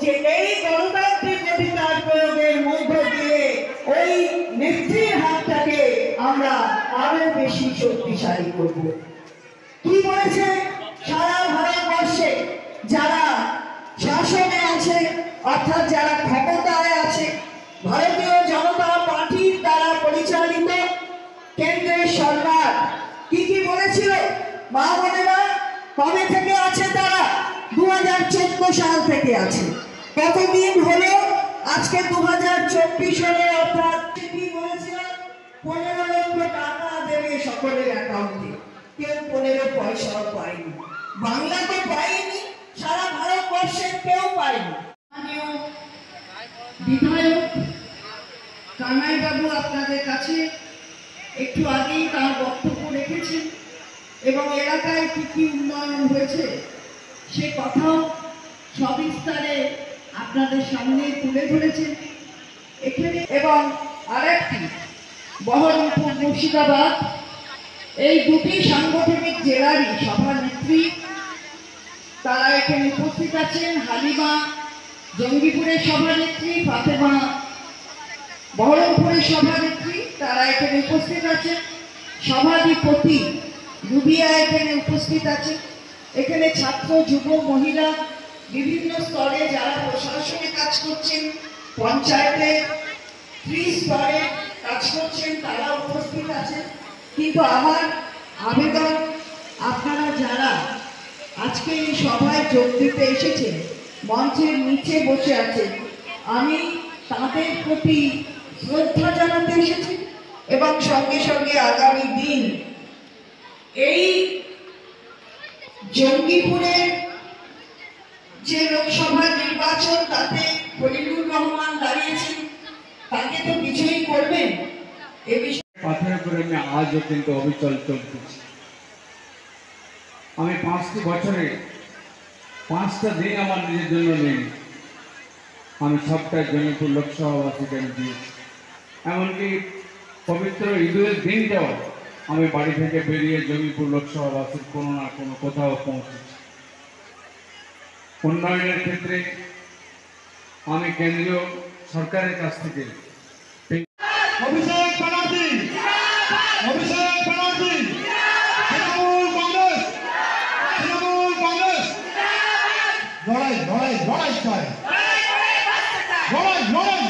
যে এই গণতান্ত্রিক অধিকার প্রয়োগের মধ্য দিয়ে ওই নেত্রীর হাতটাকে আমরা আরো বেশি শক্তিশালী করব। কি বলেছে? সারা ভারতবর্ষে যারা শাসনে আছে, অর্থাৎ যারা ক্ষমতায় আছে, ভারতীয় জনতা পার্টির দ্বারা পরিচালিত কেন্দ্রের সরকার কি কি বলেছিল? মা বোনেরা, কবে থেকে আছে তারা? 2014 সাল থেকে আছে। কতদিন হলো? আজকে 2024 হলো। অর্থাৎ কি বলেছিল? 15 লক্ষ টাকা দেবে সকলের অ্যাকাউন্টে। কেউ 15 পয়সাও পায়নি। বাংলা তো পায়নি, সারা ভারতবর্ষের কেউ পায়নি। বিধায়ক কানাই বাবু আপনাদের কাছে একটু আগেই তার বক্তব্য রেখেছেন এবং এলাকায় কি কি উন্নয়ন হয়েছে সে কথাও সবিস্তারে আপনাদের সামনে তুলে ধরেছেন এখানে। এবং আরেকটি বহরমপুর মুর্শিদাবাদ, এই দুটি সাংগঠনিক জেলারই সভানেত্রী তারা এখানে উপস্থিত আছেন। হালিমা জঙ্গিপুরের সভানেত্রী, ফাতেমা বহরমপুরের সভানেত্রী, তারা এখানে উপস্থিত আছেন। সভাধিপতি রুবিয়া এখানে উপস্থিত আছে। এখানে ছাত্র, যুব, মহিলা বিভিন্ন স্তরে যারা প্রশাসনে কাজ করছেন, পঞ্চায়েতে ত্রিস্তরে কাজ করছেন, তারা উপস্থিত আছেন। কিন্তু আমার আবেদন, আপনারা যারা আজকে এই সভায় যোগ দিতে এসেছেন, মঞ্চের নিচে বসে আছেন, আমি তাদের প্রতি শ্রদ্ধা জানাতে এসেছি এবং সঙ্গে সঙ্গে আগামী দিন এই জঙ্গিপুরের যে লোকসভা নির্বাচন, তাতে খলিলুর রহমান দাঁড়িয়েছেন, তাকে তো কিছুই করবেন। এ বিষয়ে পাথরের করে আমি আজও কিন্তু অবিচল চলতেছি। আমি 5টি বছরে 5টা দিন আমার নিজের জন্য নেই, আমি সবটাই জঙ্গিপুর লোকসভাবাসীকে আমি দিয়েছি। এমনকি পবিত্র ঈদের দিনটাও আমি বাড়ি থেকে বেরিয়ে জঙ্গিপুর লোকসভাবাসীর কোনো না কোনো কোথাও পৌঁছেছি। উন্নয়নের ক্ষেত্রে আমি কেন্দ্রীয় সরকারের কাছ থেকে অভিষেক ব্যানার্জি, অভিষেক ব্যানার্জি, তৃণমূল কংগ্রেস, তৃণমূল কংগ্রেস, লড়াই লড়াই লড়াই চাই, লড়াই লড়াই